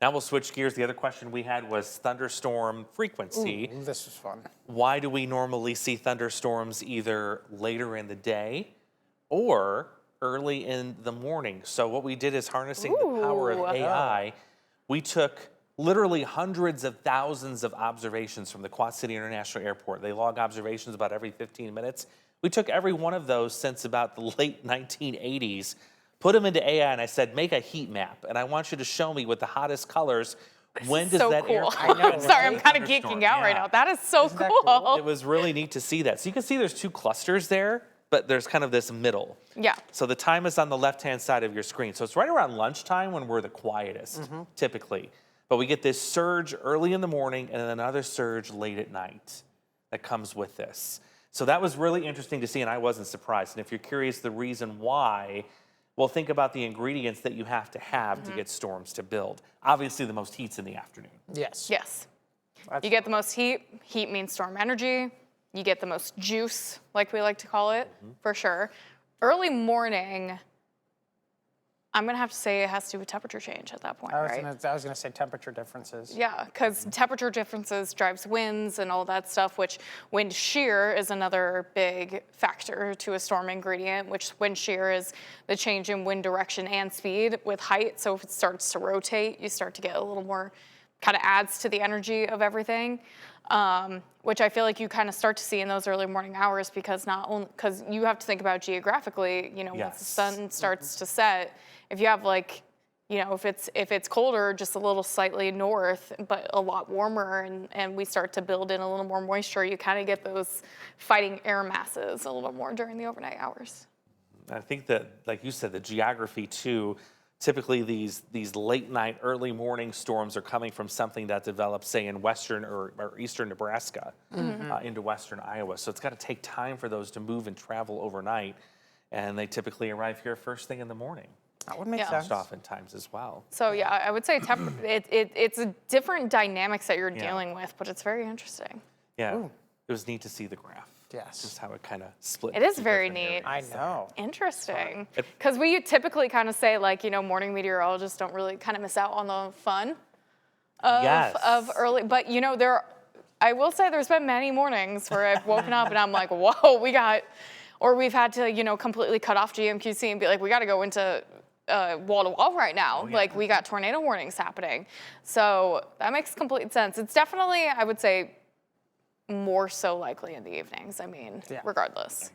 Now we'll switch gears. The other question we had was thunderstorm frequency. Ooh, this is fun. Why do we normally see thunderstorms either later in the day or early in the morning? So what we did is harnessing the power of AI. We took literally hundreds of thousands of observations from the Quad City International Airport. They log observations about every 15 minutes. We took every one of those since about the late 1980s, put them into AI, and I said, make a heat map. And I want you to show me with the hottest colors, when does that cool. airport I know, Sorry, I'm kind of geeking out right now. That is so Isn't that cool. cool? It was really neat to see that. So you can see there's two clusters there, but there's kind of this middle. Yeah. So the time is on the left-hand side of your screen. So it's right around lunchtime when we're the quietest, typically. But we get this surge early in the morning and then another surge late at night that comes with this. So that was really interesting to see, and I wasn't surprised. And if you're curious the reason why, well, think about the ingredients that you have to get storms to build. Obviously, the most heat's in the afternoon. Yes. Yes. That's You get the most heat. Heat means storm energy. You get the most juice, like we like to call it, for sure. Early morning, I'm going to have to say it has to do with temperature change at that point, right? I was gonna say temperature differences. Yeah, because temperature differences drives winds and all that stuff, which wind shear is another big factor to a storm ingredient, which wind shear is the change in wind direction and speed with height. So if it starts to rotate, you start to get a little more, kind of adds to the energy of everything, which I feel like you kind of start to see in those early morning hours because not only, because you have to think about geographically, you know, once the sun starts to set, if you have like, you know, if it's colder, just a little slightly north, but a lot warmer, and we start to build in a little more moisture, you kind of get those fighting air masses a little more during the overnight hours. I think that, like you said, the geography too, typically these late night, early morning storms are coming from something that develops, say, in western or eastern Nebraska into western Iowa. So it's got to take time for those to move and travel overnight, and they typically arrive here first thing in the morning. That would make sense. Oftentimes as well. So yeah, I would say it's a different dynamics that you're dealing with, but it's very interesting. Yeah, it was neat to see the graph. Yes. Just how it kind of split. It is very neat. I know. Interesting. Because we typically kind of say, like, you know, morning meteorologists don't really kind of miss out on the fun of early. But, you know, I will say there's been many mornings where I've woken up and I'm like, whoa, we've had to, you know, completely cut off GMQC and be like, we got to go into wall to wall right now. Like, we got tornado warnings happening. So that makes complete sense. It's definitely, I would say, more so likely in the evenings. I mean, regardless.